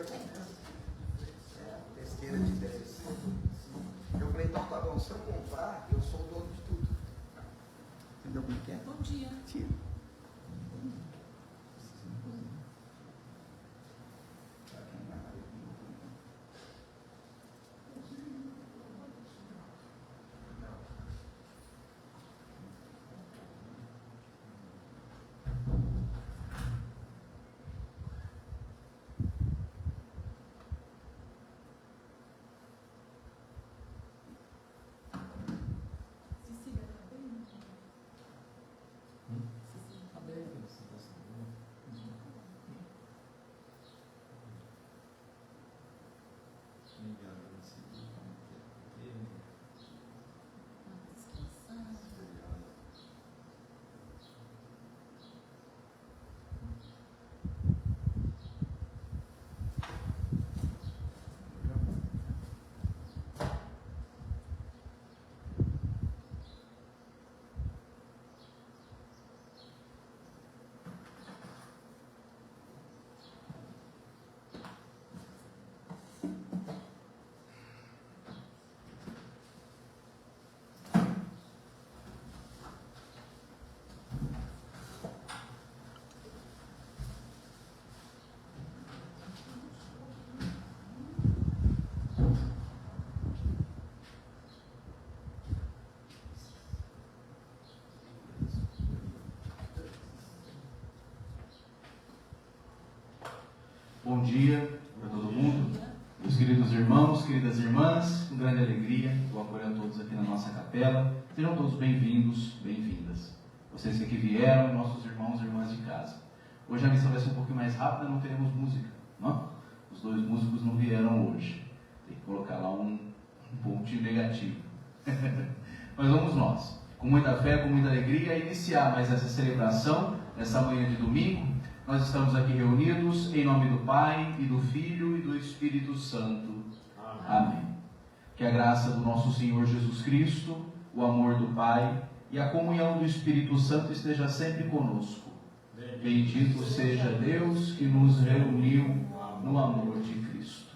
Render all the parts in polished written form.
recompensa. Besteira de 10. Eu falei, então tá bom, se eu comprar, eu sou o dono de tudo. Entendeu como que é? Bom dia. Tira. Bom dia para todo mundo, meus queridos irmãos, queridas irmãs, com grande alegria, eu acolho a todos aqui na nossa capela, sejam todos bem-vindos, bem-vindas. Vocês que aqui vieram, nossos irmãos e irmãs de casa. Hoje a missa vai ser um pouquinho mais rápida, não teremos música, não? Os dois músicos não vieram hoje, tem que colocar lá um pontinho negativo. Mas vamos nós, com muita fé, com muita alegria, iniciar mais essa celebração, nessa manhã de domingo. Nós estamos aqui reunidos em nome do Pai, e do Filho, e do Espírito Santo. Amém. Que a graça do nosso Senhor Jesus Cristo, o amor do Pai e a comunhão do Espírito Santo esteja sempre conosco. Bendito seja Deus que nos reuniu no amor de Cristo.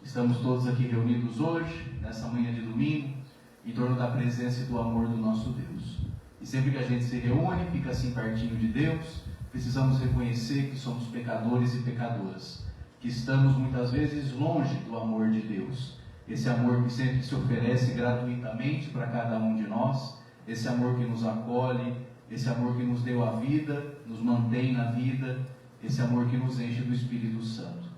Estamos todos aqui reunidos hoje, nessa manhã de domingo, em torno da presença e do amor do nosso Deus. E sempre que a gente se reúne, fica assim pertinho de Deus, precisamos reconhecer que somos pecadores e pecadoras, que estamos muitas vezes longe do amor de Deus, esse amor que sempre se oferece gratuitamente para cada um de nós, esse amor que nos acolhe, esse amor que nos deu a vida, nos mantém na vida, esse amor que nos enche do Espírito Santo.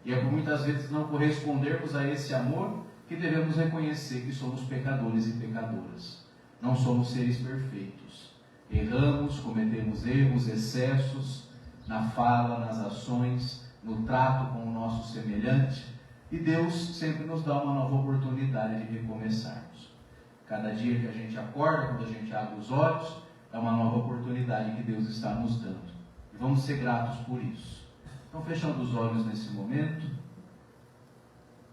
E é por muitas vezes não correspondermos a esse amor que devemos reconhecer que somos pecadores e pecadoras, não somos seres perfeitos. Erramos, cometemos erros, excessos na fala, nas ações, no trato com o nosso semelhante, e Deus sempre nos dá uma nova oportunidade de recomeçarmos. Cada dia que a gente acorda, quando a gente abre os olhos, é uma nova oportunidade que Deus está nos dando. E vamos ser gratos por isso. Então, fechando os olhos nesse momento,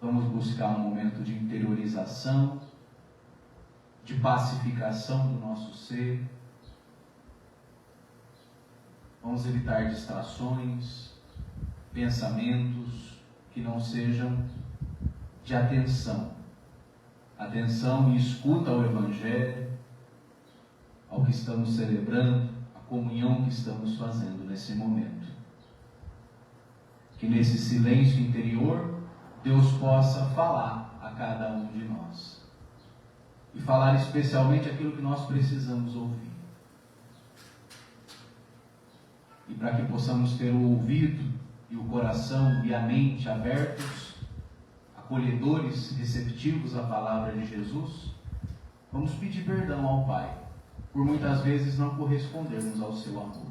vamos buscar um momento de interiorização, de pacificação do nosso ser. Vamos evitar distrações, pensamentos que não sejam de atenção. Atenção e escuta ao Evangelho, ao que estamos celebrando, a comunhão que estamos fazendo nesse momento. Que nesse silêncio interior, Deus possa falar a cada um de nós. E falar especialmente aquilo que nós precisamos ouvir. E para que possamos ter o ouvido e o coração e a mente abertos, acolhedores, receptivos à palavra de Jesus, vamos pedir perdão ao Pai, por muitas vezes não correspondermos ao seu amor.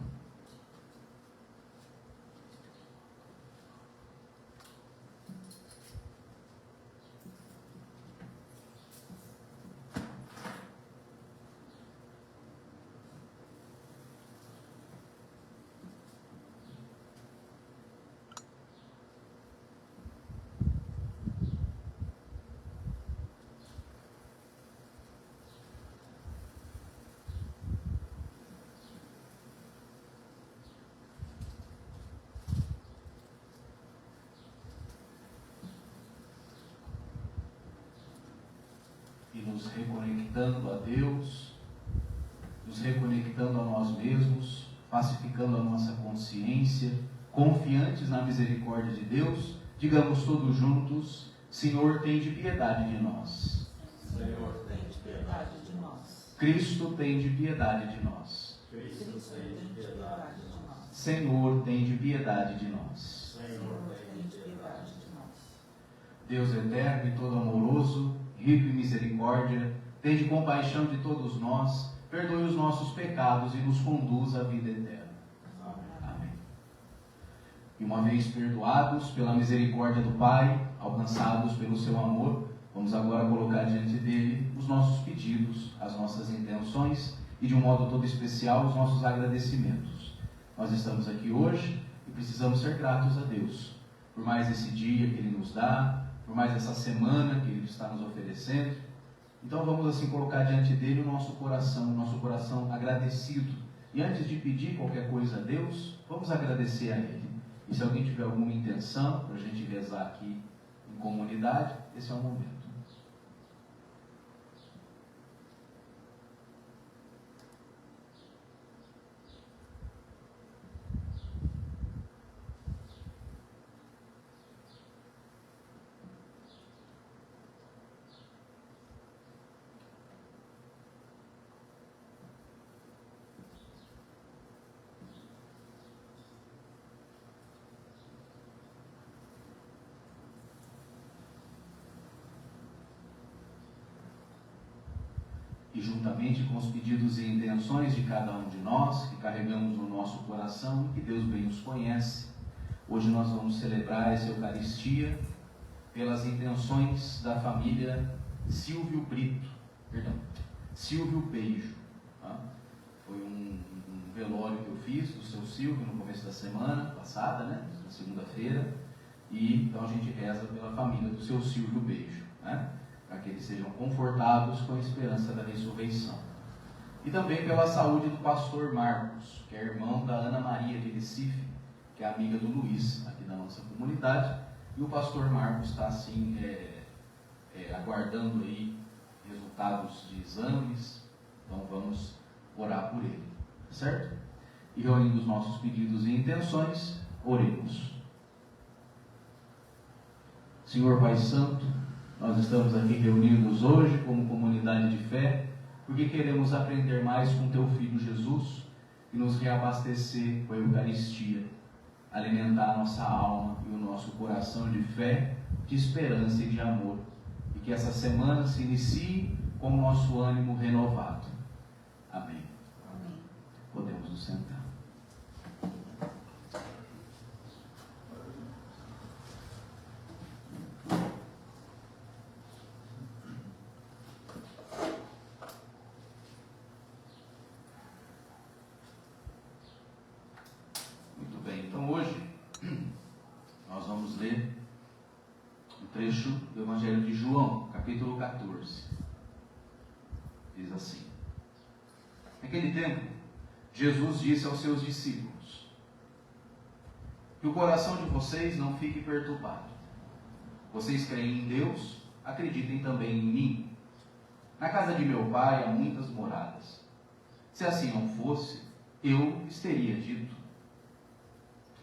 reconectando a Deus, nos reconectando a nós mesmos, pacificando a nossa consciência, confiantes na misericórdia de Deus, digamos todos juntos: Senhor, tende piedade de nós. Senhor, tende piedade de nós. Cristo, tende piedade de nós. Cristo, tende piedade de nós. Senhor, tende piedade de nós. Senhor, tende piedade de nós. Deus eterno e todo amoroso, rico em misericórdia, tende compaixão de todos nós, perdoe os nossos pecados e nos conduz à vida eterna. Amém. E uma vez perdoados pela misericórdia do Pai, alcançados pelo seu amor, vamos agora colocar diante dele os nossos pedidos, as nossas intenções e, de um modo todo especial, os nossos agradecimentos. Nós estamos aqui hoje e precisamos ser gratos a Deus por mais esse dia que Ele nos dá, por mais essa semana que Ele está nos oferecendo. Então vamos assim colocar diante dele o nosso coração agradecido. E antes de pedir qualquer coisa a Deus, vamos agradecer a Ele. E se alguém tiver alguma intenção para a gente rezar aqui em comunidade, esse é o momento. E juntamente com os pedidos e intenções de cada um de nós, que carregamos no nosso coração e que Deus bem os conhece, hoje nós vamos celebrar essa Eucaristia pelas intenções da família Silvio Beijo. Tá? Foi um velório que eu fiz do seu Silvio no começo da semana passada, né? Na segunda-feira, e então a gente reza pela família do seu Silvio Beijo, né? Para que eles sejam confortados com a esperança da ressurreição. E também pela saúde do pastor Marcos, que é irmão da Ana Maria de Recife, que é amiga do Luiz, aqui da nossa comunidade. E o pastor Marcos está assim, aguardando aí resultados de exames. Então vamos orar por ele, certo? E reunindo os nossos pedidos e intenções, oremos. Senhor Pai Santo, nós estamos aqui reunidos hoje como comunidade de fé, porque queremos aprender mais com Teu Filho Jesus e nos reabastecer com a Eucaristia, alimentar a nossa alma e o nosso coração de fé, de esperança e de amor, e que essa semana se inicie com o nosso ânimo renovado. Amém. Amém. Podemos nos sentar. Então hoje nós vamos ler um trecho do Evangelho de João, capítulo 14. Diz assim: Naquele tempo, Jesus disse aos seus discípulos: Que o coração de vocês não fique perturbado. Vocês creem em Deus, acreditem também em mim. Na casa de meu Pai há muitas moradas. Se assim não fosse, eu lhes teria dito.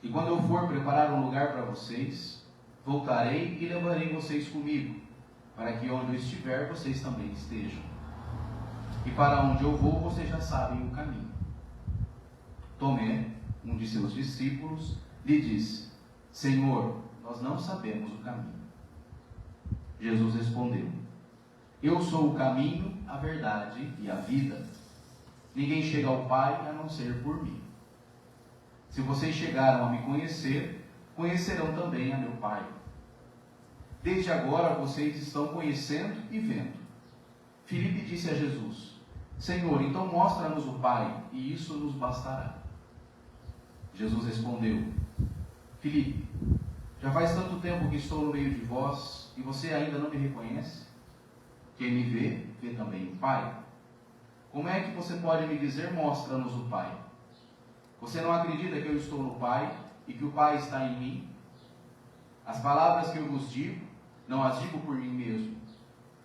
E quando eu for preparar um lugar para vocês, voltarei e levarei vocês comigo, para que onde eu estiver, vocês também estejam. E para onde eu vou, vocês já sabem o caminho. Tomé, um de seus discípulos, lhe disse: Senhor, nós não sabemos o caminho. Jesus respondeu: Eu sou o caminho, a verdade e a vida. Ninguém chega ao Pai a não ser por mim. Se vocês chegaram a me conhecer, conhecerão também a meu Pai. Desde agora vocês estão conhecendo e vendo. Filipe disse a Jesus: Senhor, então mostra-nos o Pai, e isso nos bastará. Jesus respondeu: Filipe, já faz tanto tempo que estou no meio de vós, e você ainda não me reconhece? Quem me vê, vê também o Pai. Como é que você pode me dizer, mostra-nos o Pai? Você não acredita que eu estou no Pai e que o Pai está em mim? As palavras que eu vos digo, não as digo por mim mesmo.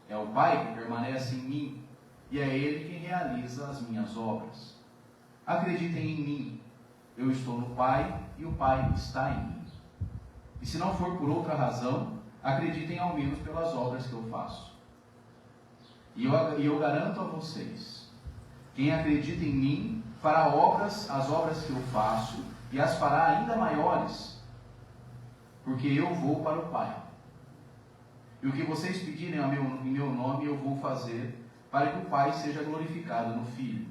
É o Pai que permanece em mim, e é Ele quem realiza as minhas obras. Acreditem em mim. Eu estou no Pai e o Pai está em mim. E se não for por outra razão, acreditem ao menos pelas obras que eu faço. E eu garanto a vocês, quem acredita em mim fará as obras que eu faço, e as fará ainda maiores, porque eu vou para o Pai. E o que vocês pedirem em meu nome, eu vou fazer, para que o Pai seja glorificado no Filho.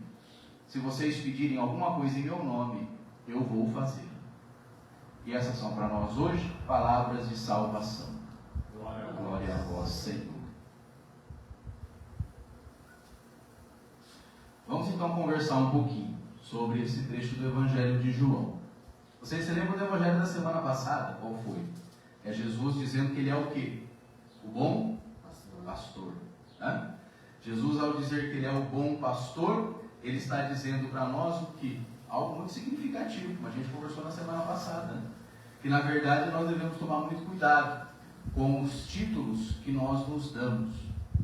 Se vocês pedirem alguma coisa em meu nome, eu vou fazer. E essas são para nós hoje palavras de salvação. Glória a vós, Senhor. Vamos então conversar um pouquinho sobre esse trecho do Evangelho de João. Vocês se lembram do Evangelho da semana passada? Qual foi? É Jesus dizendo que Ele é o quê? O bom pastor. Né? Jesus, ao dizer que Ele é o bom pastor, Ele está dizendo para nós o quê? Algo muito significativo, como a gente conversou na semana passada. Né? Que na verdade nós devemos tomar muito cuidado com os títulos que nós nos damos.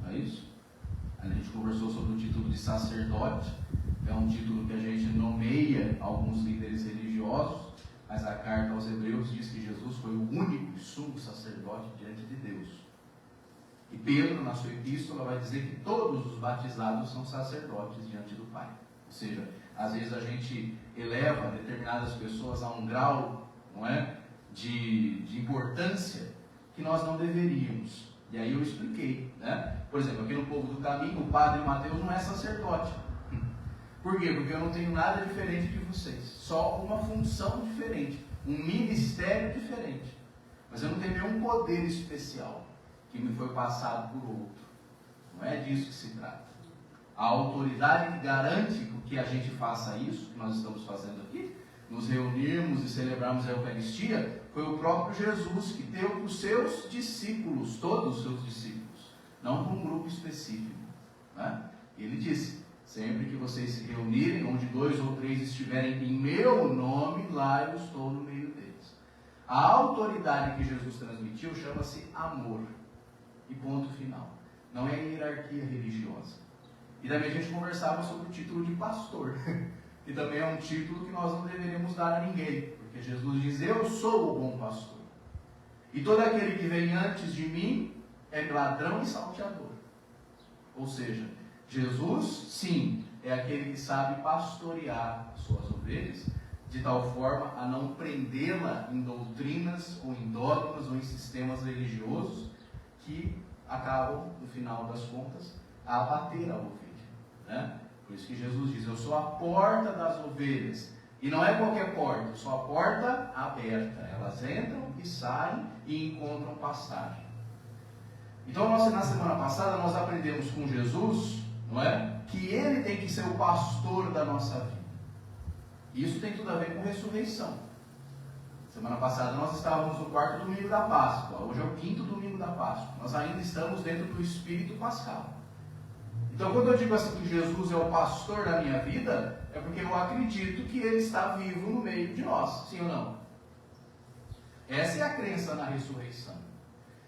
Não é isso? A gente conversou sobre o título de sacerdote. É um título que a gente nomeia alguns líderes religiosos, mas a carta aos Hebreus diz que Jesus foi o único e sumo sacerdote diante de Deus. E Pedro, na sua epístola, vai dizer que todos os batizados são sacerdotes diante do Pai. Ou seja, às vezes a gente eleva determinadas pessoas a um grau, não é, de importância que nós não deveríamos. E aí eu expliquei, né? Por exemplo, aqui no Povo do Caminho, o padre Mateus não é sacerdote. Por quê? Porque eu não tenho nada diferente de vocês. Só uma função diferente, um ministério diferente. Mas eu não tenho nenhum poder especial que me foi passado por outro. Não é disso que se trata. A autoridade que garante que a gente faça isso, que nós estamos fazendo aqui, nos reunirmos e celebrarmos a Eucaristia, foi o próprio Jesus que deu para os seus discípulos, todos os seus discípulos, não para um grupo específico. Né? Ele disse: sempre que vocês se reunirem, onde 2 ou 3 estiverem em meu nome, lá eu estou no meio deles. A autoridade que Jesus transmitiu chama-se amor. E ponto final. Não é hierarquia religiosa. E também a gente conversava sobre o título de pastor, que também é um título que nós não deveríamos dar a ninguém, porque Jesus diz: eu sou o bom pastor. E todo aquele que vem antes de mim é ladrão e salteador. Ou seja, Jesus, sim, é aquele que sabe pastorear as suas ovelhas, de tal forma a não prendê-la em doutrinas, ou em dogmas, ou em sistemas religiosos, que acabam, no final das contas, a abater a ovelha. Né? Por isso que Jesus diz: eu sou a porta das ovelhas. E não é qualquer porta, eu sou a porta aberta. Elas entram e saem e encontram pastagem. Então, na semana passada, nós aprendemos com Jesus, não é? Que Ele tem que ser o pastor da nossa vida. E isso tem tudo a ver com ressurreição. Semana passada nós estávamos no 4º domingo da Páscoa. Hoje é o 5º domingo da Páscoa. Nós ainda estamos dentro do Espírito Pascal. Então, quando eu digo assim que Jesus é o pastor da minha vida, é porque eu acredito que Ele está vivo no meio de nós. Sim ou não? Essa é a crença na ressurreição.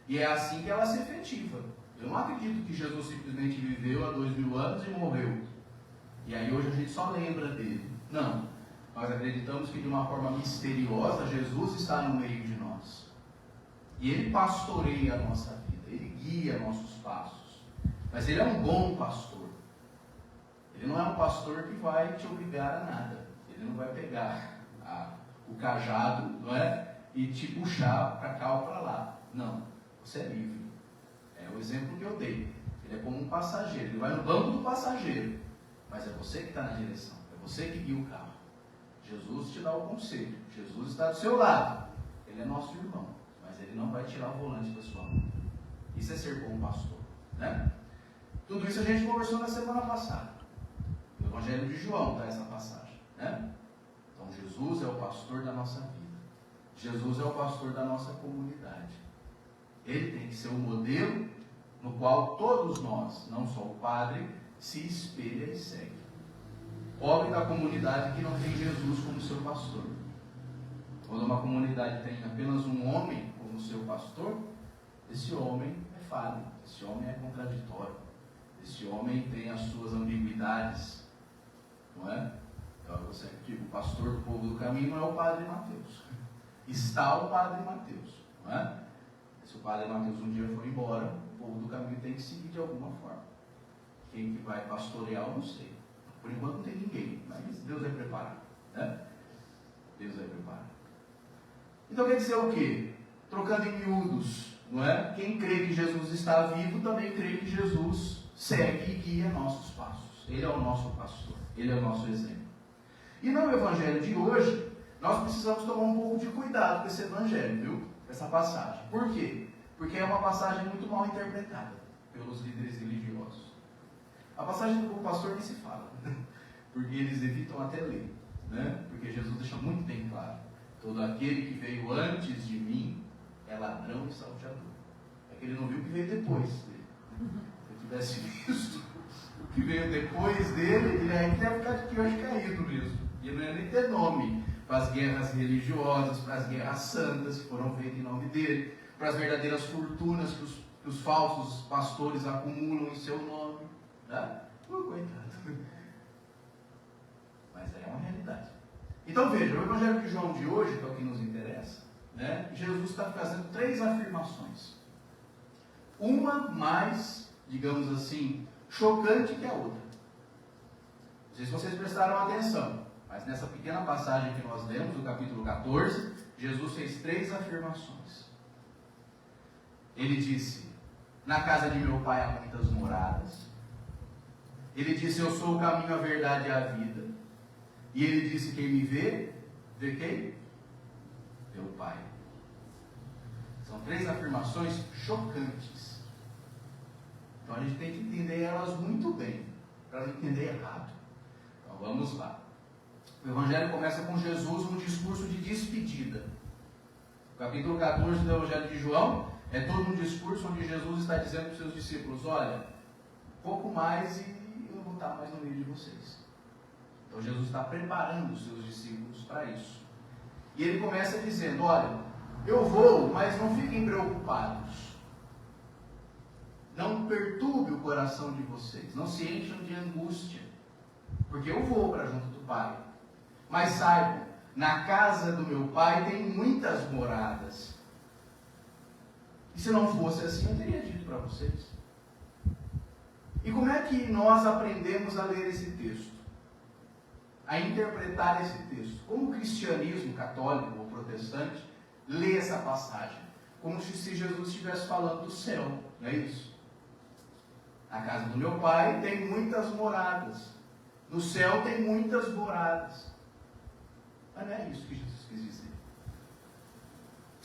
E é assim que ela se efetiva. Eu não acredito que Jesus simplesmente viveu há 2000 anos e morreu. E aí hoje a gente só lembra dele. Não. Nós acreditamos que de uma forma misteriosa Jesus está no meio de nós. E Ele pastoreia a nossa vida. Ele guia nossos passos. Mas Ele é um bom pastor. Ele não é um pastor que vai te obrigar a nada. Ele não vai pegar o cajado, não é? E te puxar para cá ou para lá. Não. Você é livre. É o exemplo que eu dei. Ele é como um passageiro. Ele vai no banco do passageiro. Mas é você que está na direção. É você que guia o carro. Jesus te dá o conselho. Jesus está do seu lado. Ele é nosso irmão. Mas Ele não vai tirar o volante da sua mão. Isso é ser bom pastor. Né? Tudo isso a gente conversou na semana passada. No Evangelho de João está essa passagem. Né? Então Jesus é o pastor da nossa vida. Jesus é o pastor da nossa comunidade. Ele tem que ser o modelo no qual todos nós, não só o padre, se espelha e segue. Pobre da comunidade que não tem Jesus como seu pastor. Quando uma comunidade tem apenas um homem como seu pastor, esse homem é falho, esse homem é contraditório, esse homem tem as suas ambiguidades, não é? Eu sempre digo, o pastor do povo do caminho não é o padre Mateus, está o padre Mateus, não é? Se o padre Mateus um dia for embora, o povo do caminho tem que seguir de alguma forma. Quem que vai pastorear, eu não sei. Por enquanto não tem ninguém, mas Deus vai preparar, né? Deus vai preparar. Então quer dizer o quê? Trocando em miúdos, não é? Quem crê que Jesus está vivo também crê que Jesus segue e guia nossos passos. Ele é o nosso pastor, ele é o nosso exemplo. E no evangelho de hoje, nós precisamos tomar um pouco de cuidado com esse evangelho, viu? Essa passagem. Por quê? Porque é uma passagem muito mal interpretada pelos líderes religiosos. A passagem do bom pastor nem se fala, porque eles evitam até ler, né? Porque Jesus deixa muito bem claro: todo aquele que veio antes de mim é ladrão e salteador. É que ele não viu o que veio depois dele. Se ele tivesse visto o que veio depois dele, ele ainda ia ficar de queixo caído mesmo. E não ia nem ter nome para as guerras religiosas, para as guerras santas que foram feitas em nome dele, para as verdadeiras fortunas que os falsos pastores acumulam em seu nome. Tá? Coitado. Mas é uma realidade. Então veja, o Evangelho de João de hoje, que é o que nos interessa, né? Jesus está fazendo 3 afirmações. Uma mais, digamos assim, chocante que a outra. Não sei se vocês prestaram atenção, mas nessa pequena passagem que nós lemos, no capítulo 14, Jesus fez 3 afirmações. Ele disse: na casa de meu pai há muitas moradas. Ele disse: eu sou o caminho, a verdade e a vida. E ele disse: quem me vê, vê quem? Vê o Pai. São 3 afirmações chocantes. Então a gente tem que entender elas muito bem, para não entender errado. Então vamos lá. O Evangelho começa com Jesus num discurso de despedida. O capítulo 14 do Evangelho de João é todo um discurso onde Jesus está dizendo para os seus discípulos: olha, pouco mais e eu não vou estar mais no meio de vocês. Então Jesus está preparando os seus discípulos para isso. E ele começa dizendo: olha, eu vou, mas não fiquem preocupados. Não perturbe o coração de vocês. Não se encham de angústia. Porque eu vou para junto do Pai. Mas saibam, na casa do meu Pai tem muitas moradas. E se não fosse assim, eu teria dito para vocês. E como é que nós aprendemos a ler esse texto? A interpretar esse texto? Como o cristianismo católico ou protestante lê essa passagem? Como se Jesus estivesse falando do céu, não é isso? Na casa do meu pai tem muitas moradas. No céu tem muitas moradas. Mas não é isso que Jesus quis dizer.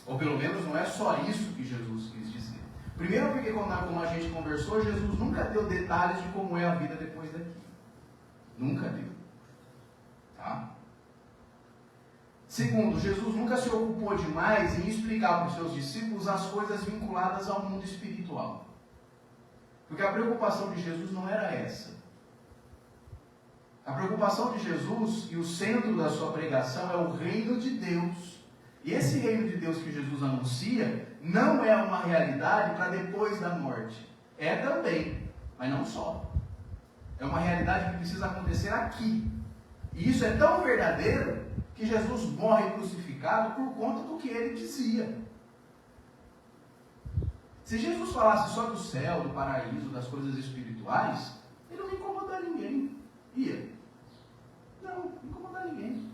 Ou pelo menos não é só isso que Jesus quis dizer. Primeiro porque, como a gente conversou, Jesus nunca deu detalhes de como é a vida depois daqui. Nunca deu. Tá? Segundo, Jesus nunca se ocupou demais em explicar para os seus discípulos as coisas vinculadas ao mundo espiritual. Porque a preocupação de Jesus não era essa. A preocupação de Jesus e o centro da sua pregação é o reino de Deus. E esse reino de Deus que Jesus anuncia não é uma realidade para depois da morte. É também, mas não só. É uma realidade que precisa acontecer aqui. E isso é tão verdadeiro que Jesus morre crucificado por conta do que ele dizia. Se Jesus falasse só do céu, do paraíso, das coisas espirituais, ele não ia incomodar ninguém. Ia? Não incomodar ninguém.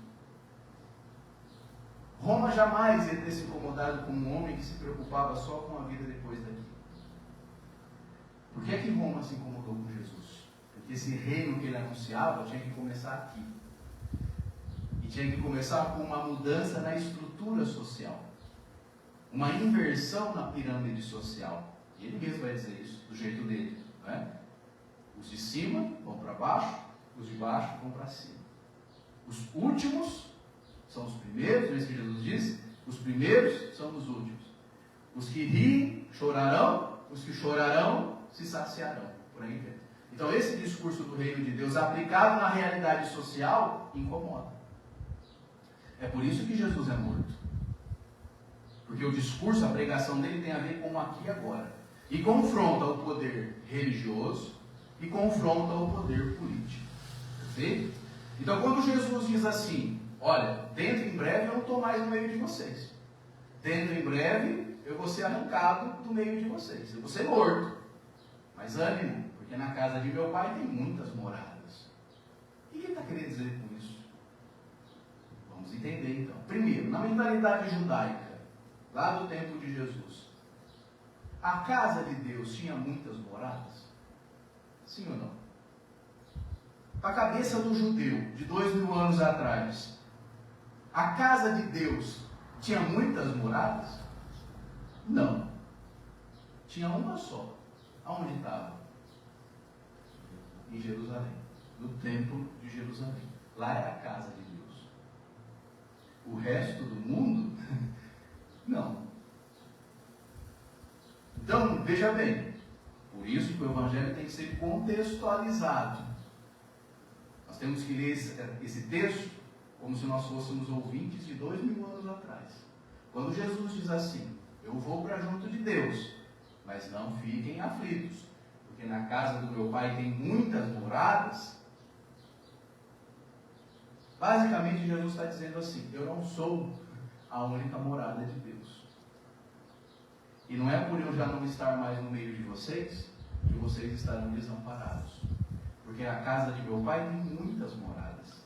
Roma jamais ia ter se incomodado com um homem que se preocupava só com a vida depois daqui. Por que é que Roma se incomodou com Jesus? Porque esse reino que ele anunciava tinha que começar aqui. E tinha que começar com uma mudança na estrutura social. Uma inversão na pirâmide social. E ele mesmo vai dizer isso, do jeito dele. Não é? Os de cima vão para baixo, os de baixo vão para cima. Os últimos são os primeiros, não é isso que Jesus disse? Os primeiros são os últimos. Os que riem chorarão, os que chorarão se saciarão. Por aí dentro. Então esse discurso do reino de Deus aplicado na realidade social incomoda. É por isso que Jesus é morto. porque o discurso, a pregação dele tem a ver com o aqui e agora. E confronta o poder religioso e confronta o poder político. Perfeito? Então, quando Jesus diz assim, olha, dentro em breve eu não estou mais no meio de vocês. Dentro em breve eu vou ser arrancado do meio de vocês. Eu vou ser morto. Mas ânimo, porque na casa de meu pai tem muitas moradas. O que ele está querendo dizer com isso? Vamos entender então. Primeiro, na mentalidade judaica, lá do tempo de Jesus, a casa de Deus tinha muitas moradas? Sim ou não? A cabeça do judeu, de 2000 anos atrás, a casa de Deus tinha muitas moradas? Não. Tinha uma só. Aonde estava? Em Jerusalém. No templo de Jerusalém. Lá era a casa de Deus. O resto do mundo? Não. Então, veja bem. Por isso que o Evangelho tem que ser contextualizado. Nós temos que ler esse texto como se nós fôssemos ouvintes de 2000 anos atrás. Quando Jesus diz assim, eu vou para junto de Deus, mas não fiquem aflitos, porque na casa do meu pai tem muitas moradas. Basicamente Jesus está dizendo assim, eu não sou a única morada de Deus. E não é por eu já não estar mais no meio de vocês, que vocês estarão desamparados. Porque a casa de meu pai tem muitas moradas.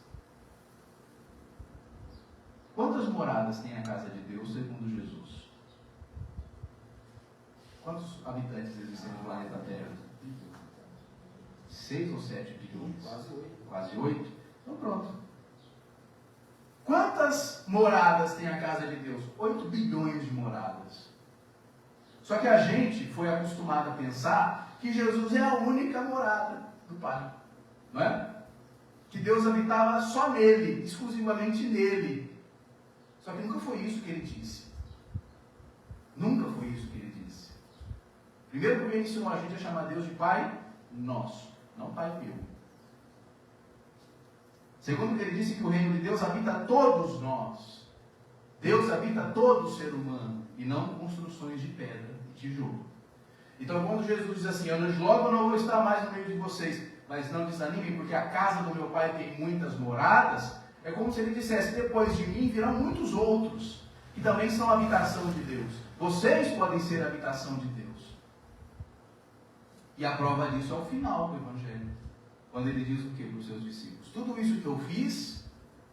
Quantas moradas tem a casa de Deus segundo Jesus? Quantos habitantes existem no planeta Terra? 6 ou 7 bilhões? Quase 8. Quase 8? Então pronto. Quantas moradas tem a casa de Deus? 8 bilhões de moradas. Só que a gente foi acostumado a pensar que Jesus é a única morada do Pai. Não é? Que Deus habitava só nele, exclusivamente nele. Só que nunca foi isso que ele disse. Nunca foi isso que ele disse. Primeiro, porque ele ensinou a gente a chamar Deus de Pai nosso, não Pai meu. Segundo, que ele disse que o reino de Deus habita todos nós. Deus habita todo ser humano, e não construções de pedra e tijolo. Então, quando Jesus diz assim, eu logo não vou estar mais no meio de vocês, mas não desanimem, porque a casa do meu pai tem muitas moradas, é como se ele dissesse, depois de mim virão muitos outros, que também são habitação de Deus. Vocês podem ser habitação de Deus. E a prova disso é o final do Evangelho, quando ele diz o que para os seus discípulos? Tudo isso que eu fiz,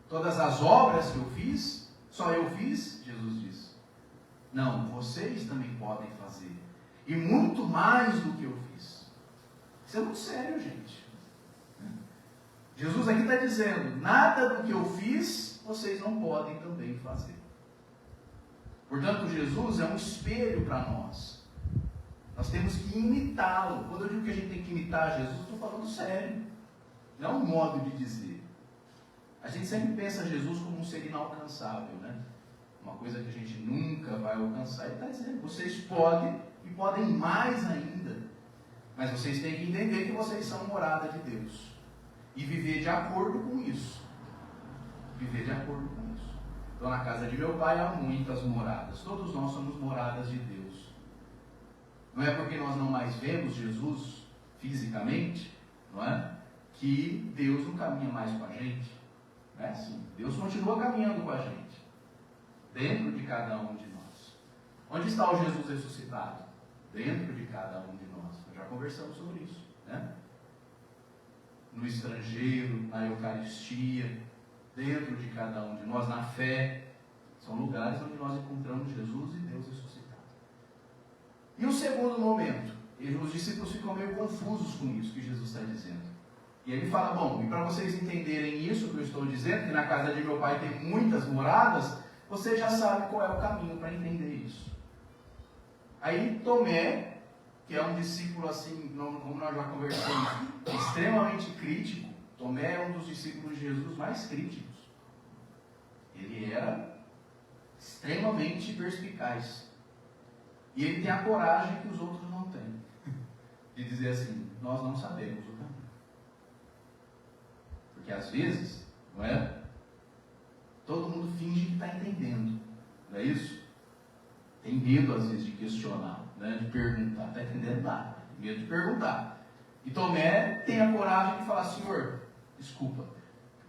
todas as obras que eu fiz, só eu fiz? Jesus diz. Não, vocês também podem fazer. E muito mais do que eu fiz. Isso é muito sério, gente. Jesus aqui está dizendo, nada do que eu fiz, vocês não podem também fazer. Portanto, Jesus é um espelho para nós. Nós temos que imitá-lo. Quando eu digo que a gente tem que imitar Jesus, estou falando sério. Não é um modo de dizer. A gente sempre pensa Jesus como um ser inalcançável, né? Uma coisa que a gente nunca vai alcançar. Ele está dizendo, vocês podem e podem mais ainda. Mas vocês têm que entender que vocês são morada de Deus. E viver de acordo com isso. Viver de acordo com isso. Então, na casa de meu pai há muitas moradas. Todos nós somos moradas de Deus. Não é porque nós não mais vemos Jesus fisicamente, não é? Que Deus não caminha mais com a gente. Não é assim. Deus continua caminhando com a gente. Dentro de cada um de nós. Onde está o Jesus ressuscitado? Dentro de cada um de nós. Já conversamos sobre isso, né? No estrangeiro, na Eucaristia, dentro de cada um de nós, na fé. São lugares onde nós encontramos Jesus e Deus ressuscitado. E o segundo momento, os discípulos ficam meio confusos com isso que Jesus está dizendo. E ele fala, bom, e para vocês entenderem isso que eu estou dizendo, que na casa de meu pai tem muitas moradas, vocês já sabem qual é o caminho para entender isso. Aí Tomé, que é um discípulo assim, como nós já conversamos, extremamente crítico. Tomé é um dos discípulos de Jesus mais críticos. Ele era extremamente perspicaz. E ele tem a coragem que os outros não têm. De dizer assim, nós não sabemos o caminho. Porque às vezes, não é? Todo mundo finge que está entendendo. Não é isso? Tem medo, às vezes, de questionar, né? De perguntar. Está entendendo nada. Tem medo de perguntar. E Tomé tem a coragem de falar: Senhor, desculpa,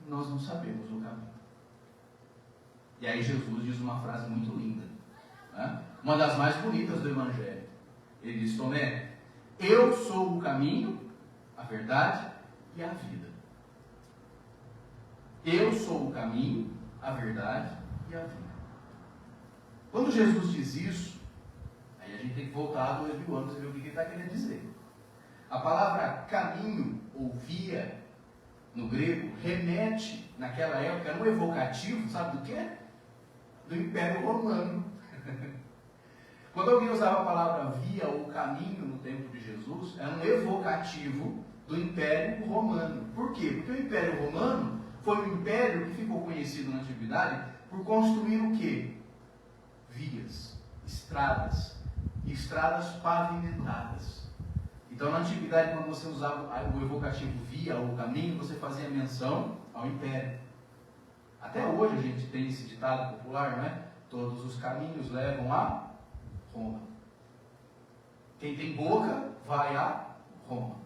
nós não sabemos o caminho. E aí Jesus diz uma frase muito linda, né? Uma das mais bonitas do Evangelho. Ele diz: Tomé, eu sou o caminho, a verdade e a vida. Eu sou o caminho, a verdade e a vida. Quando Jesus diz isso, aí a gente tem que voltar a 2000 anos e ver o que ele está querendo dizer. A palavra caminho ou via, no grego, remete, naquela época, era um evocativo, sabe do quê? Do Império Romano. Quando alguém usava a palavra via ou caminho no tempo de Jesus, era um evocativo do Império Romano. Por quê? Porque o Império Romano foi um império que ficou conhecido na Antiguidade por construir o quê? Vias, estradas, e estradas pavimentadas. Então, na Antiguidade, quando você usava o evocativo via ou caminho, você fazia menção ao Império. Até hoje a gente tem esse ditado popular, não é? Todos os caminhos levam a Roma. Quem tem boca, vai a Roma.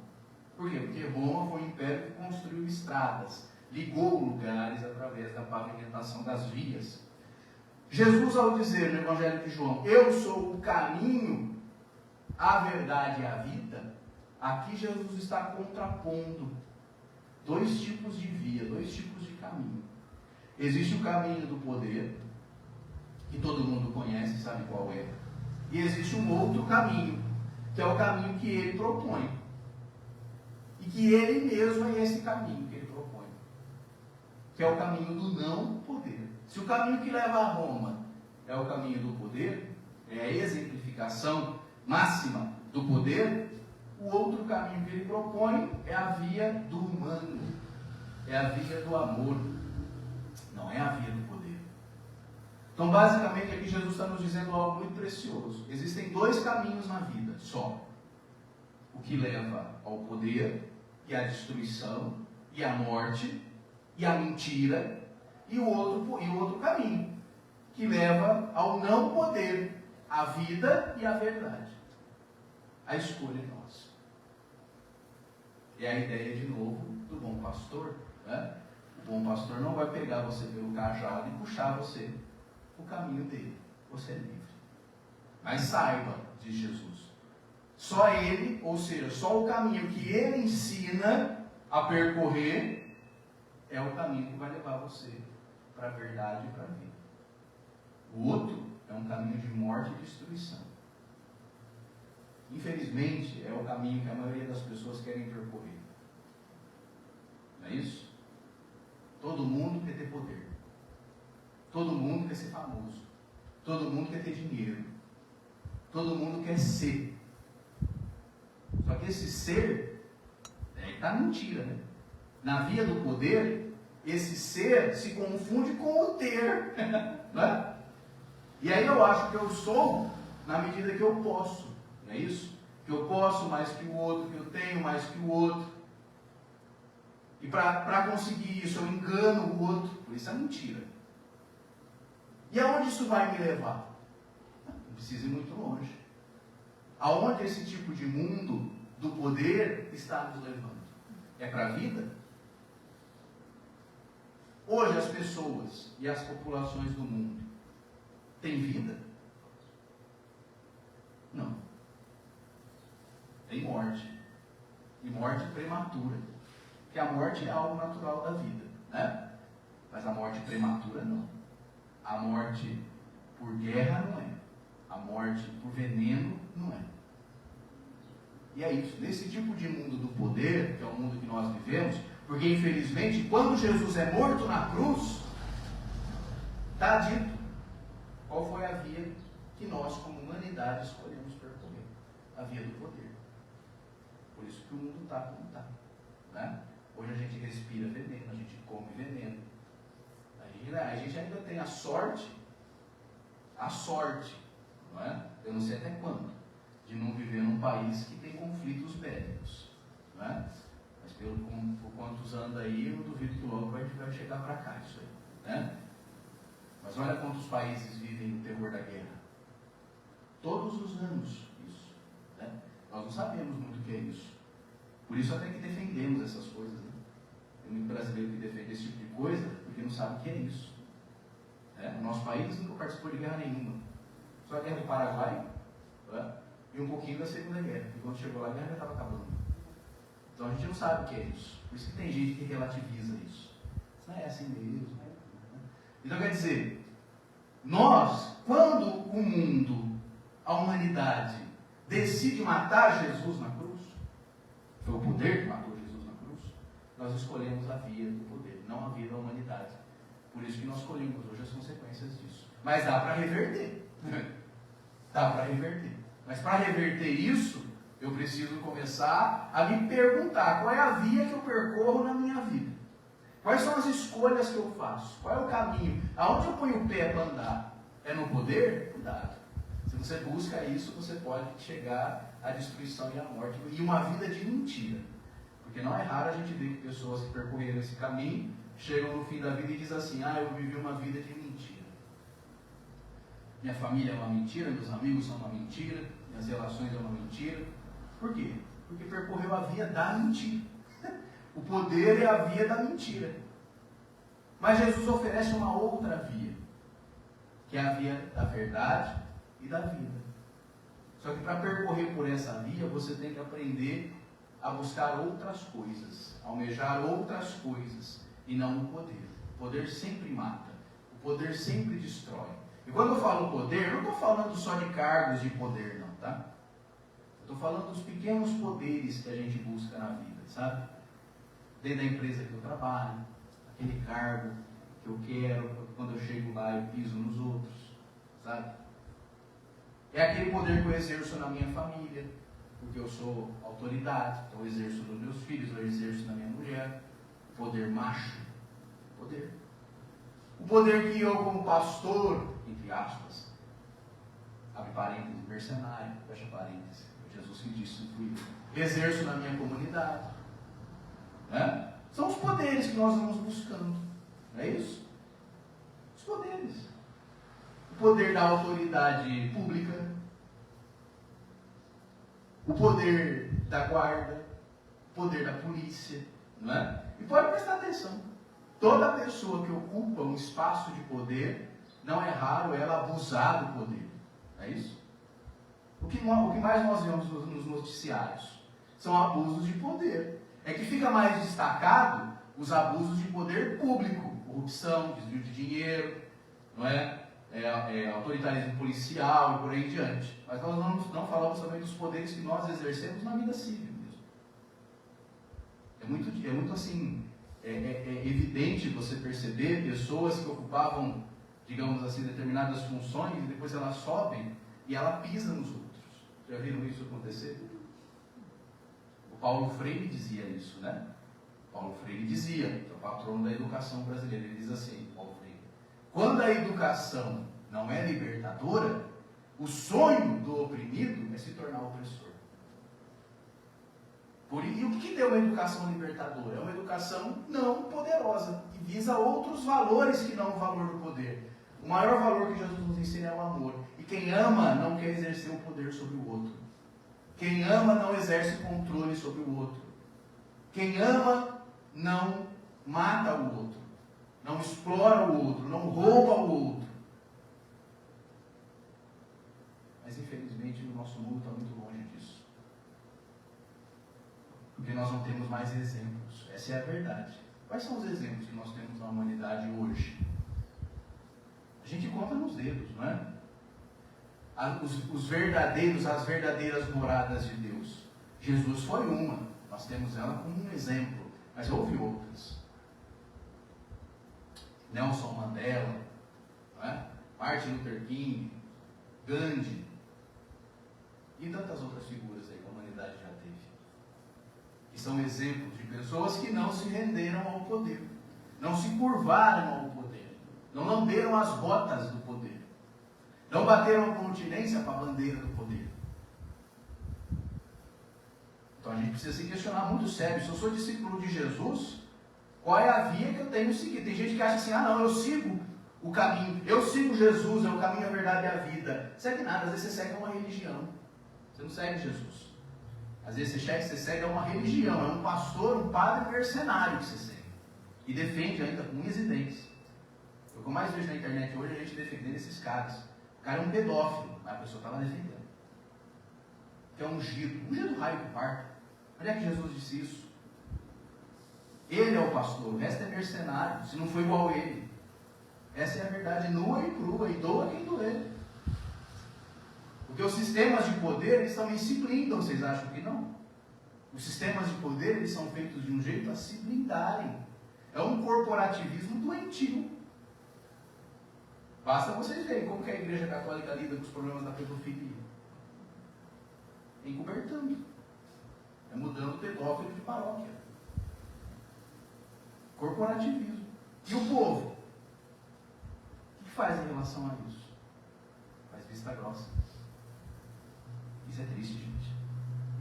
Por quê? Porque Roma foi um império que construiu estradas, ligou lugares através da pavimentação das vias. Jesus, ao dizer no Evangelho de João: eu sou o caminho, a verdade e a vida, aqui Jesus está contrapondo dois tipos de via, dois tipos de caminho. Existe o caminho do poder, que todo mundo conhece, sabe qual é. E existe um outro caminho, que é o caminho que ele propõe. E que ele mesmo é esse caminho que ele propõe. Que é o caminho do não poder. Se o caminho que leva a Roma é o caminho do poder, é a exemplificação máxima do poder, o outro caminho que ele propõe é a via do humano. É a via do amor. Não é a via do poder. Então, basicamente, aqui Jesus está nos dizendo algo muito precioso. Existem dois caminhos na vida, só. O que leva ao poder, e à destruição, e à morte, e à mentira, e o outro caminho, que leva ao não poder, à vida e à verdade. A escolha é nossa. É a ideia, de novo, do bom pastor, né? O bom pastor não vai pegar você pelo cajado e puxar você o caminho dele. Você é livre. Mas saiba, diz Jesus, só ele, ou seja, só o caminho que ele ensina a percorrer é o caminho que vai levar você para a verdade e para a vida. O outro é um caminho de morte e destruição. Infelizmente, é o caminho que a maioria das pessoas querem percorrer. Não é isso? Todo mundo quer ter poder. Todo mundo quer ser famoso. Todo mundo quer ter dinheiro. Todo mundo quer ser. Só que esse ser está mentira, né? Na via do poder, esse ser se confunde com o ter. Né? E aí eu acho que eu sou na medida que eu posso. Não é isso? Que eu posso mais que o outro, que eu tenho mais que o outro. E para conseguir isso, eu engano o outro. Por isso é mentira. E aonde isso vai me levar? Não precisa ir muito longe. Aonde esse tipo de mundo do poder está nos levando? É para a vida? Hoje as pessoas e as populações do mundo têm vida? Não. Tem morte. E morte prematura. Porque a morte é algo natural da vida, né? Mas a morte prematura não. A morte por guerra não é. A morte por veneno não é. E é isso. Nesse tipo de mundo do poder, que é o mundo que nós vivemos, porque infelizmente, quando Jesus é morto na cruz, está dito qual foi a via que nós, como humanidade, escolhemos percorrer. A via do poder. Por isso que o mundo está como está. Né? Hoje a gente respira veneno, a gente come veneno. A gente ainda tem a sorte, não é? Eu não sei até quando, de não viver num país que tem conflitos bélicos. Não é? Mas por quantos anos aí, eu duvido que logo vai chegar para cá isso aí. Né? Mas olha quantos países vivem no terror da guerra. anos isso. Né? Nós não sabemos muito o que é isso. Por isso até que defendemos essas coisas. Né? Tem muito brasileiro que defende esse tipo de coisa porque não sabe o que é isso. Né? O nosso país nunca participou de guerra nenhuma. Só a guerra do Paraguai, né? E um pouquinho da Segunda Guerra. E quando chegou lá, a guerra já estava acabando. Então a gente não sabe o que é isso. Por isso que tem gente que relativiza isso. Isso não é assim mesmo. Né? Então quer dizer, nós, quando o mundo, a humanidade, decide matar Jesus na cruz, foi o poder que matou Jesus na cruz, nós escolhemos a via do poder, não a via da humanidade. Por isso que nós escolhemos hoje as consequências disso. Mas dá para reverter. Dá para reverter. Mas para reverter isso, eu preciso começar a me perguntar qual é a via que eu percorro na minha vida. Quais são as escolhas que eu faço? Qual é o caminho? Aonde eu ponho o pé para andar? É no poder? Cuidado. Se você busca isso, você pode chegar à destruição e à morte. E uma vida de mentira. Porque não é raro a gente ver que pessoas que percorreram esse caminho chegam no fim da vida e dizem assim: ah, eu vivi uma vida de mentira. Minha família é uma mentira, meus amigos são uma mentira, minhas relações é uma mentira. Por quê? Porque percorreu a via da mentira. O poder é a via da mentira. Mas Jesus oferece uma outra via, que é a via da verdade e da vida. Só que para percorrer por essa via, você tem que aprender a buscar outras coisas, almejar outras coisas, e não o poder. O poder sempre mata. O poder sempre destrói. E quando eu falo poder, eu não estou falando só de cargos de poder, não, tá? Eu estou falando dos pequenos poderes que a gente busca na vida, sabe? Dentro da empresa que eu trabalho, aquele cargo que eu quero, quando eu chego lá eu piso nos outros, sabe? É aquele poder que eu exerço na minha família, porque eu sou autoridade, então eu exerço nos meus filhos, eu exerço na minha mulher. Poder macho, poder. O poder que eu, como pastor, entre aspas, abre parênteses, mercenário, fecha parênteses, Jesus que disse, fui eu, exerço na minha comunidade. Né? São os poderes que nós vamos buscando, não é isso? Os poderes. O poder da autoridade pública, o poder da guarda, o poder da polícia, não é? E pode prestar atenção, toda pessoa que ocupa um espaço de poder, não é raro ela abusar do poder, é isso? O que mais nós vemos nos noticiários são abusos de poder. É que fica mais destacado os abusos de poder público, corrupção, desvio de dinheiro, não é? Autoritarismo policial e por aí em diante. Mas nós não falamos também dos poderes que nós exercemos na vida civil mesmo. É muito assim, evidente você perceber pessoas que ocupavam, digamos assim, determinadas funções e depois elas sobem e ela pisa nos outros. Já viram isso acontecer? O Paulo Freire dizia isso, né? Paulo Freire dizia, que é o patrono da educação brasileira, ele diz assim, Paulo Freire: quando a educação não é libertadora, o sonho do oprimido é se tornar opressor. E o que é uma educação libertadora? É uma educação não poderosa, que visa outros valores que não o valor do poder. O maior valor que Jesus nos ensina é o amor. E quem ama não quer exercer o poder sobre o outro. Quem ama não exerce controle sobre o outro. Quem ama não mata o outro. Não explora o outro, não rouba o outro. Mas infelizmente o nosso mundo está muito longe disso. Porque nós não temos mais exemplos. Essa é a verdade. Quais são os exemplos que nós temos na humanidade hoje? A gente conta nos dedos, não é? As verdadeiras moradas de Deus. Jesus foi uma. Nós temos ela como um exemplo. Mas houve outras. Nelson Mandela, não é? Martin Luther King, Gandhi e tantas outras figuras aí que a humanidade já teve. Que são exemplos de pessoas que não se renderam ao poder, não se curvaram ao poder, não lamberam as botas do poder, não bateram continência para a bandeira do poder. Então a gente precisa se questionar muito sério. Se eu sou discípulo de Jesus, qual é a via que eu tenho que seguir? Tem gente que acha assim, ah não, eu sigo o caminho. Eu sigo Jesus, é o caminho, a verdade e a vida. Segue nada, às vezes você segue uma religião. Você não segue Jesus. Às vezes você segue uma religião, é um pastor, um padre mercenário que você segue. E defende ainda com unhas e dentes. O que eu mais vejo na internet hoje é a gente defendendo esses caras. O cara é um pedófilo, mas a pessoa está lá defendendo. Que é ungido raio do parto. Onde é que Jesus disse isso? Ele é o pastor, o resto é mercenário, se não for igual a ele. Essa é a verdade nua e crua, e doa quem doer. Porque os sistemas de poder, eles também se blindam, vocês acham que não? Os sistemas de poder, eles são feitos de um jeito a se blindarem. É um corporativismo doentio. Basta vocês verem como que a Igreja Católica lida com os problemas da pedofilia. Encobertando. É mudando o pedófilo de paróquia. Corporativismo. E o povo? O que faz em relação a isso? Faz vista grossa. Isso é triste, gente.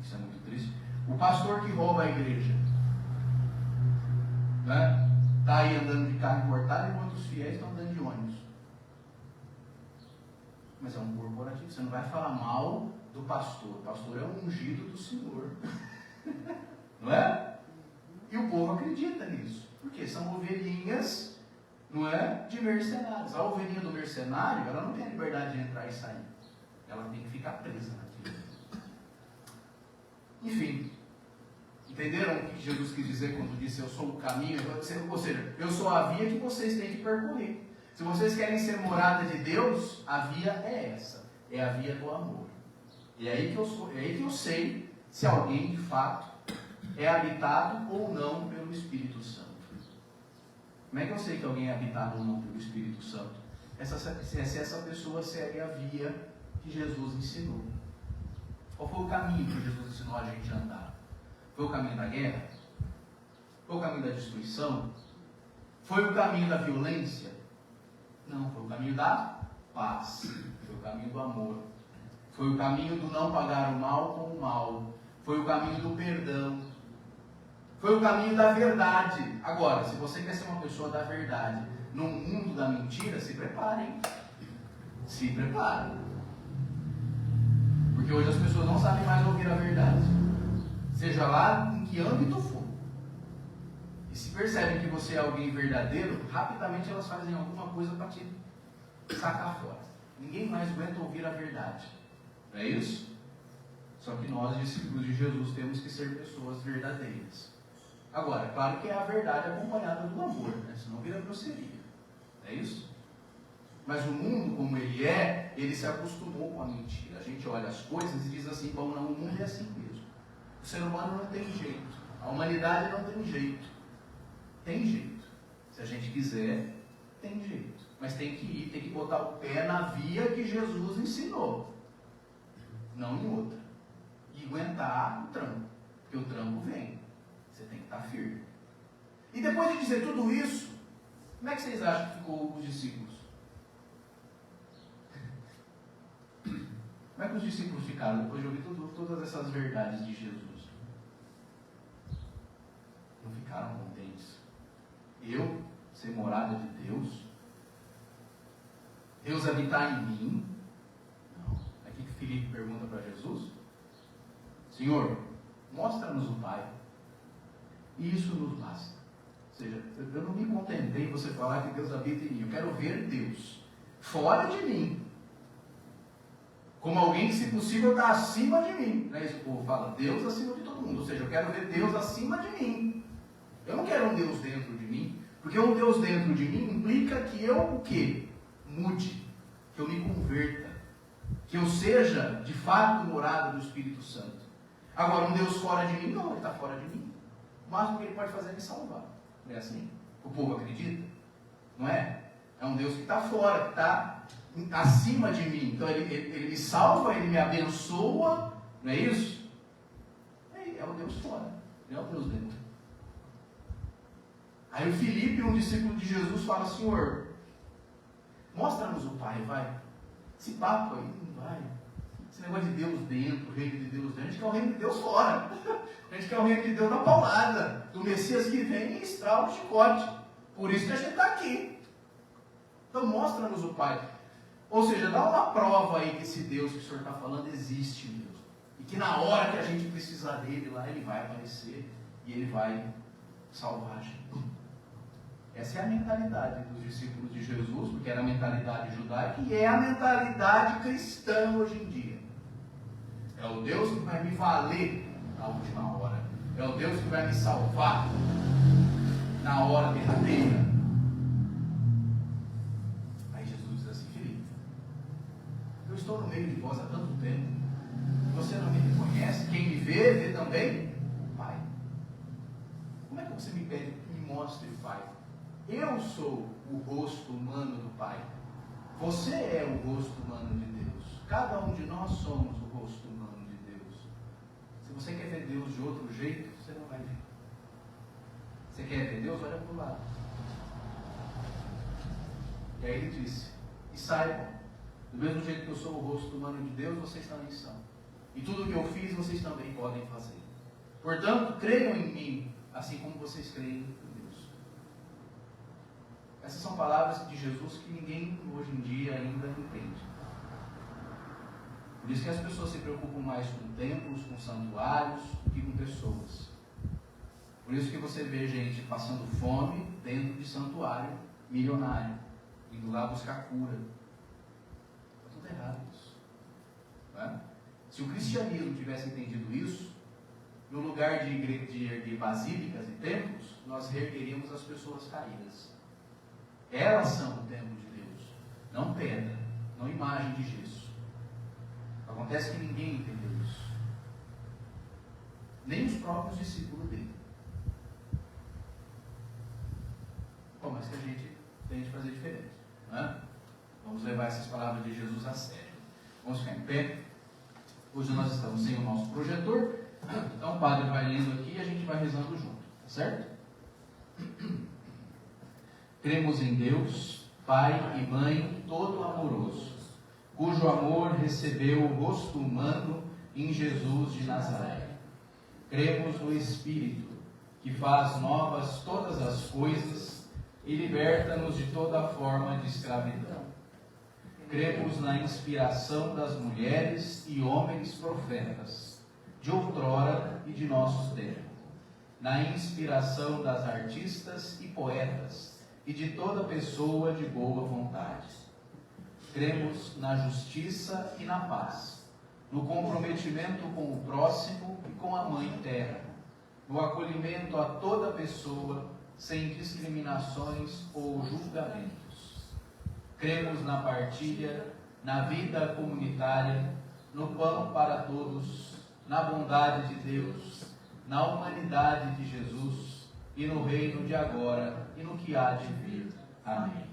Isso é muito triste. O pastor que rouba a igreja, né? Está aí andando de carro importado enquanto os fiéis estão andando de ônibus. Mas é um corporativo. Você não vai falar mal do pastor. O pastor é um ungido do Senhor. Não é? E o povo acredita nisso. Porque são ovelhinhas, não é? De mercenários. A ovelhinha do mercenário, ela não tem a liberdade de entrar e sair. Ela tem que ficar presa naquilo. Enfim. Entenderam o que Jesus quis dizer quando disse eu sou o caminho? Ou seja, eu sou a via que vocês têm que percorrer. Se vocês querem ser morada de Deus, a via é essa. É a via do amor. E é aí que eu sei se alguém de fato é habitado ou não pelo Espírito Santo. Como é que eu sei que alguém é habitado ou não pelo Espírito Santo? Se essa pessoa segue a via que Jesus ensinou. Qual foi o caminho que Jesus ensinou a gente a andar? Foi o caminho da guerra? Foi o caminho da destruição? Foi o caminho da violência? Não, foi o caminho da paz. Foi o caminho do amor. Foi o caminho do não pagar o mal com o mal. Foi o caminho do perdão. Foi o caminho da verdade. Agora, se você quer ser uma pessoa da verdade num mundo da mentira, se preparem. Se preparem. Porque hoje as pessoas não sabem mais ouvir a verdade. Seja lá em que âmbito for. E se percebem que você é alguém verdadeiro, rapidamente elas fazem alguma coisa para te sacar fora. Ninguém mais aguenta ouvir a verdade. Não é isso? Só que nós, discípulos de Jesus, temos que ser pessoas verdadeiras. Agora, claro que é a verdade acompanhada do amor, né? Senão vira grosseria. É isso? Mas o mundo, como ele é, ele se acostumou com a mentira. A gente olha as coisas e diz assim, bom, não, o mundo é assim mesmo. O ser humano não tem jeito. A humanidade não tem jeito. Tem jeito. Se a gente quiser, tem jeito. Mas tem que ir, tem que botar o pé na via que Jesus ensinou. Não em outra. E aguentar o trampo. Porque o trampo vem. Você tem que estar firme. E depois de dizer tudo isso, como é que vocês acham que ficou os discípulos? Como é que os discípulos ficaram depois de ouvir todas essas verdades de Jesus? Não ficaram contentes. Eu ser morada de Deus? Deus habitar em mim? Não. Aqui que Filipe pergunta para Jesus: Senhor, mostra-nos o Pai. E isso nos basta. Ou seja, eu não me contentei em você falar que Deus habita em mim. Eu quero ver Deus fora de mim. Como alguém que, se possível, está acima de mim. Não é isso que o povo fala? Deus acima de todo mundo. Ou seja, eu quero ver Deus acima de mim. Eu não quero um Deus dentro de mim. Porque um Deus dentro de mim implica que eu o quê? Mude. Que eu me converta. Que eu seja, de fato, morada do Espírito Santo. Agora, um Deus fora de mim? Não, ele está fora de mim. O máximo que ele pode fazer é me salvar. Não é assim? O povo acredita? Não é? É um Deus que está fora, que está acima de mim. Então ele me salva, ele me abençoa. Não é isso? É o Deus fora. Não é o Deus dentro. Aí o Filipe, um discípulo de Jesus, fala: Senhor, mostra-nos o Pai, vai. Esse papo aí não vai. Esse negócio de Deus dentro, o reino de Deus dentro. A gente quer o reino de Deus fora. A gente quer o reino de Deus na paulada. Do Messias que vem e estrala o chicote. Por isso que a gente está aqui. Então mostra-nos o Pai. Ou seja, dá uma prova aí que esse Deus que o Senhor está falando existe mesmo. E que na hora que a gente precisar dele lá, ele vai aparecer e ele vai salvar a gente. Essa é a mentalidade dos discípulos de Jesus, porque era a mentalidade judaica e é a mentalidade cristã hoje em dia. É o Deus que vai me valer na última hora. É o Deus que vai me salvar na hora derradeira. Aí Jesus diz assim: filho, eu estou no meio de vós há tanto tempo, você não me reconhece? Quem me vê, vê também o Pai. Como é que você me pede que me mostre o Pai? Eu sou o rosto humano do Pai. Você é o rosto humano de Deus. Cada um de nós somos o rosto humano de Deus. Se você quer ver Deus de outro jeito, você não vai ver. Você quer ver Deus? Olha para o lado. E aí ele disse: e saibam, do mesmo jeito que eu sou o rosto humano de Deus, vocês também são. E tudo o que eu fiz, vocês também podem fazer. Portanto, creiam em mim, assim como vocês creem em Deus. Essas são palavras de Jesus que ninguém hoje em dia ainda entende. Por isso que as pessoas se preocupam mais com templos, com santuários, do que com pessoas. Por isso que você vê gente passando fome dentro de santuário milionário, indo lá buscar cura. Está tudo errado isso. Não é? Se o cristianismo tivesse entendido isso, no lugar de basílicas e templos, nós reergueríamos as pessoas caídas. Elas são o templo de Deus, não pedra, não imagem de gesso. Acontece que ninguém entendeu isso. Nem os próprios discípulos dele. Bom, mas que a gente tem de fazer diferente. Não é? Vamos levar essas palavras de Jesus a sério. Vamos ficar em pé. Hoje nós estamos sem o nosso projetor. Então o padre vai lendo aqui e a gente vai rezando junto. Tá certo? Cremos em Deus, Pai e Mãe todo amoroso, cujo amor recebeu o rosto humano em Jesus de Nazaré. Cremos no Espírito, que faz novas todas as coisas e liberta-nos de toda forma de escravidão. Cremos na inspiração das mulheres e homens profetas, de outrora e de nossos tempos, na inspiração das artistas e poetas, e de toda pessoa de boa vontade. Cremos na justiça e na paz, no comprometimento com o próximo e com a Mãe Terra, no acolhimento a toda pessoa, sem discriminações ou julgamentos. Cremos na partilha, na vida comunitária, no pão para todos, na bondade de Deus, na humanidade de Jesus, e no reino de agora e no que há de vir. Amém.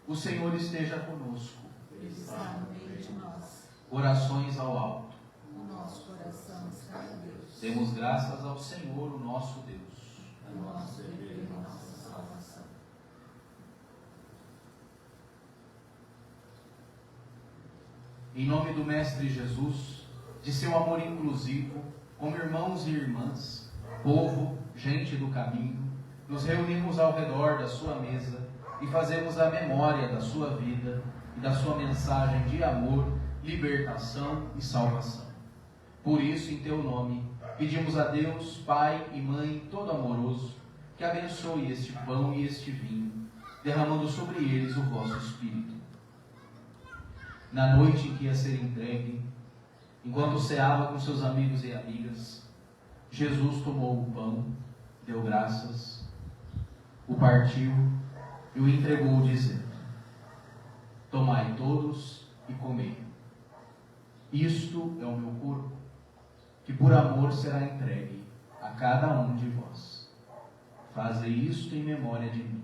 O Senhor esteja conosco. Ele está no meio de nós. Orações ao alto. O nosso coração está em Deus. Demos graças ao Senhor, o nosso Deus. É o nosso dever e nossa salvação. Em nome do Mestre Jesus, de seu amor inclusivo, como irmãos e irmãs, povo, gente do caminho, nos reunimos ao redor da sua mesa e fazemos a memória da sua vida e da sua mensagem de amor, libertação e salvação. Por isso, em teu nome, pedimos a Deus, Pai e Mãe todo amoroso, que abençoe este pão e este vinho, derramando sobre eles o vosso Espírito. Na noite em que ia ser entregue, enquanto ceava com seus amigos e amigas, Jesus tomou o pão, deu graças, o partiu e o entregou, dizendo: tomai todos e comei. Isto é o meu corpo, que por amor será entregue a cada um de vós. Fazei isto em memória de mim.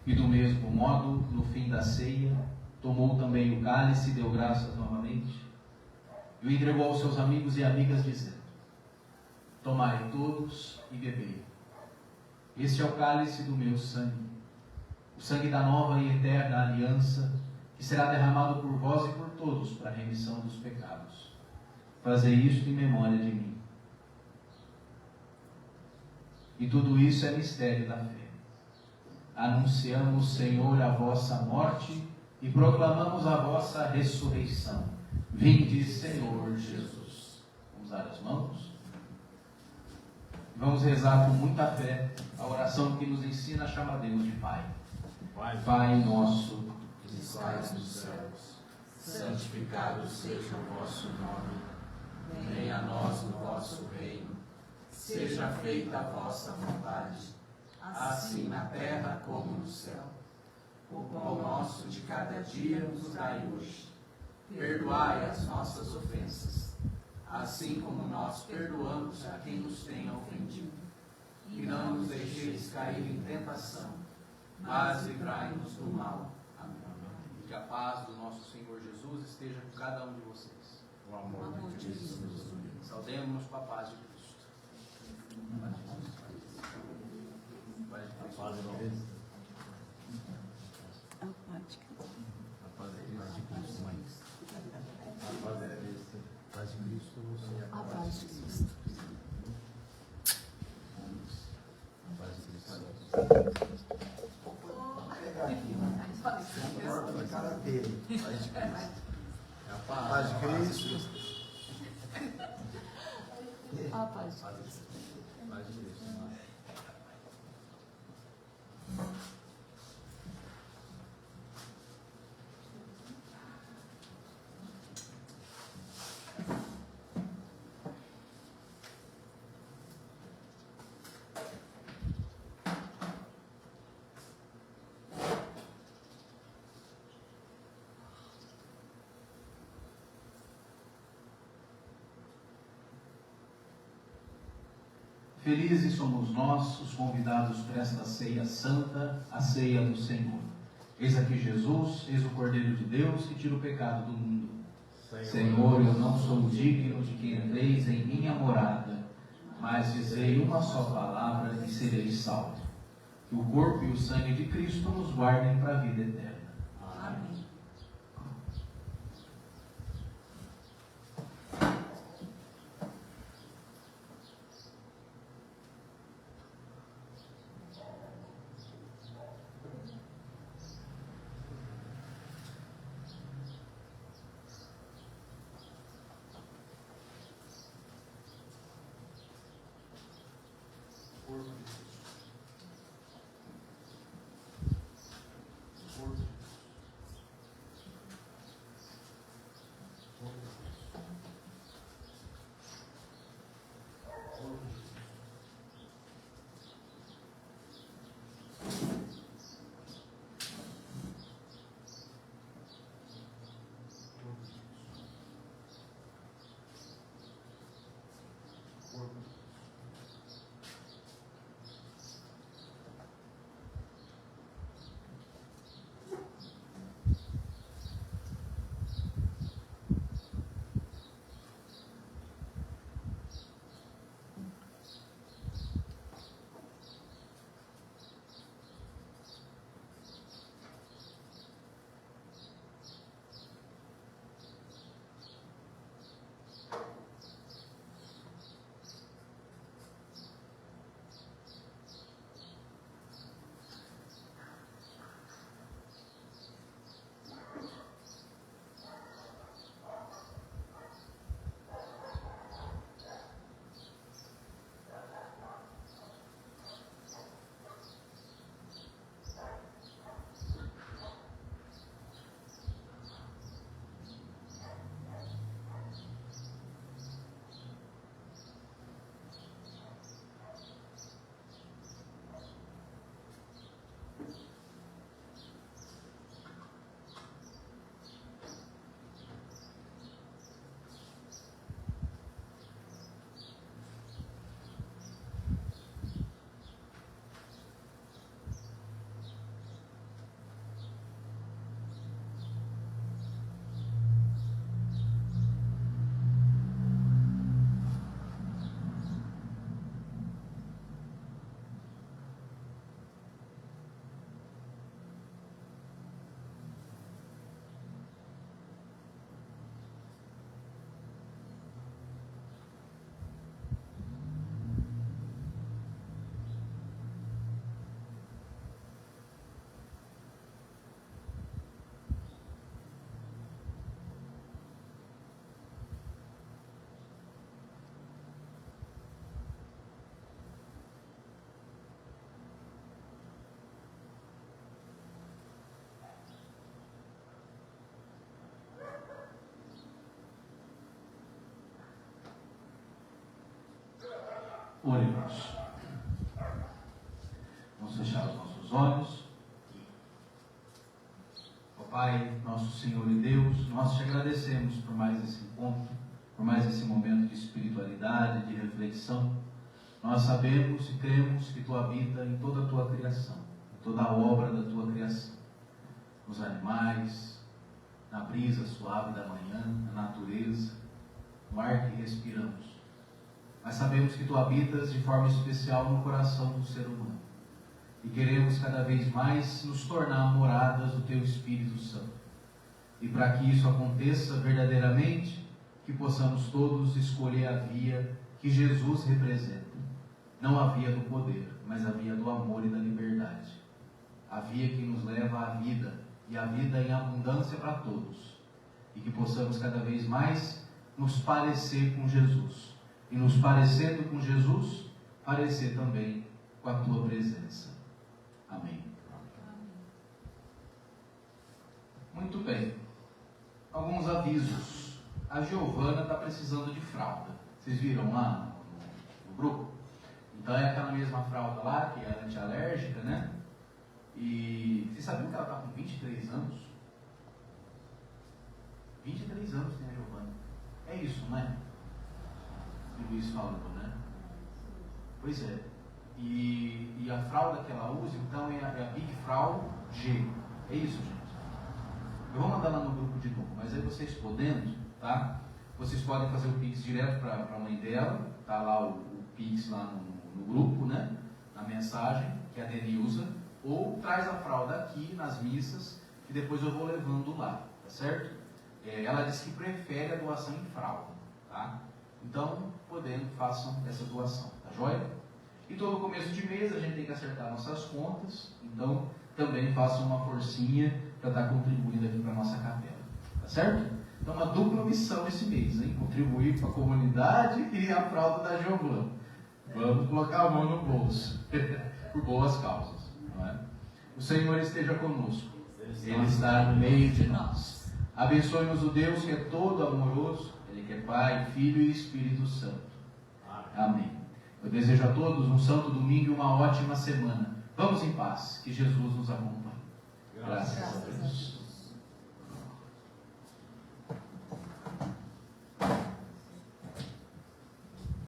E do mesmo modo, no fim da ceia, tomou também o cálice e deu graças novamente, e o entregou aos seus amigos e amigas, dizendo: tomai todos e bebei. Este é o cálice do meu sangue, o sangue da nova e eterna aliança, que será derramado por vós e por todos para a remissão dos pecados. Fazei isto em memória de mim. E tudo isso é mistério da fé. Anunciamos, Senhor, a vossa morte e proclamamos a vossa ressurreição. Vinde, Senhor Jesus. Vamos dar as mãos. Vamos rezar com muita fé a oração que nos ensina a chamar Deus de Pai. Pai nosso, que estais nos céus, santificado seja o vosso nome. Venha a nós o vosso reino. Seja feita a vossa vontade, assim na terra como no céu. O pão nosso de cada dia nos dai hoje. Perdoai as nossas ofensas, assim como nós perdoamos a quem nos tenha ofendido. E não nos deixeis cair em tentação, mas livrai-nos do mal. Amém. e que a paz do nosso Senhor Jesus esteja com cada um de vocês. O amor de Cristo nos une. Saudemos-nos com a paz de Cristo. Paz de Cristo. A paz de Cristo. A paz de Cristo, mãe. A paz de Cristo. A paz de Cristo, você. A paz de Cristo. A paz de Cristo. Pegar aqui, na cara dele. É a Paz de Cristo. A paz de Cristo. Paz de Cristo. Felizes somos nós, os convidados para esta ceia santa, a ceia do Senhor. Eis aqui Jesus, eis o Cordeiro de Deus que tira o pecado do mundo. Senhor, eu não sou digno de que entreis em minha morada, mas dizei uma só palavra e sereis salvos. Que o corpo e o sangue de Cristo nos guardem para a vida eterna. Amém. Corpo de Cristo. Corpo de Oremos. Vamos fechar os nossos olhos. Ó Pai, nosso Senhor e Deus, nós te agradecemos por mais esse encontro, por mais esse momento de espiritualidade, de reflexão. Nós sabemos e cremos que Tu habita em toda a Tua criação, em toda a obra da Tua criação, nos animais, na brisa suave da manhã, na natureza, no ar que respiramos. Mas sabemos que Tu habitas de forma especial no coração do ser humano. E queremos cada vez mais nos tornar moradas do Teu Espírito Santo. E para que isso aconteça verdadeiramente, que possamos todos escolher a via que Jesus representa. Não a via do poder, mas a via do amor e da liberdade. A via que nos leva à vida, e a vida em abundância para todos. E que possamos cada vez mais nos parecer com Jesus. E nos parecendo com Jesus, parecer também com a Tua presença. Amém. Muito bem. Alguns avisos. A Giovana está precisando de fralda. Vocês viram lá no grupo? Então é aquela mesma fralda lá, que é antialérgica, né? E vocês sabiam que ela está com 23 anos? 23 anos tem a Giovana. É isso, não é? O Luiz falou, né? Pois é. E a fralda que ela usa, então, é a Big Frau G. É isso, gente. Eu vou mandar lá no grupo de novo, mas aí vocês podendo, tá? Vocês podem fazer o Pix direto para a mãe dela, tá lá o Pix lá no grupo, né? Na mensagem, que a Denilza, ou traz a fralda aqui nas missas, que depois eu vou levando lá, tá certo? Ela disse que prefere a doação em fralda, tá? Então, podendo, façam essa doação, tá joia? E todo começo de mês a gente tem que acertar nossas contas, então também façam uma forcinha para estar contribuindo aqui para a nossa capela, tá certo? Então uma dupla missão esse mês, hein? Contribuir para a comunidade e a fralda da Giovana. Vamos colocar a mão no bolso, por boas causas, não é? O Senhor esteja conosco, Ele está no meio de nós. Abençoe-nos o Deus que é todo amoroso, Ele que é Pai, Filho e Espírito Santo. Amém. Eu desejo a todos um santo domingo e uma ótima semana. Vamos em paz, que Jesus nos acompanhe. Graças a Deus.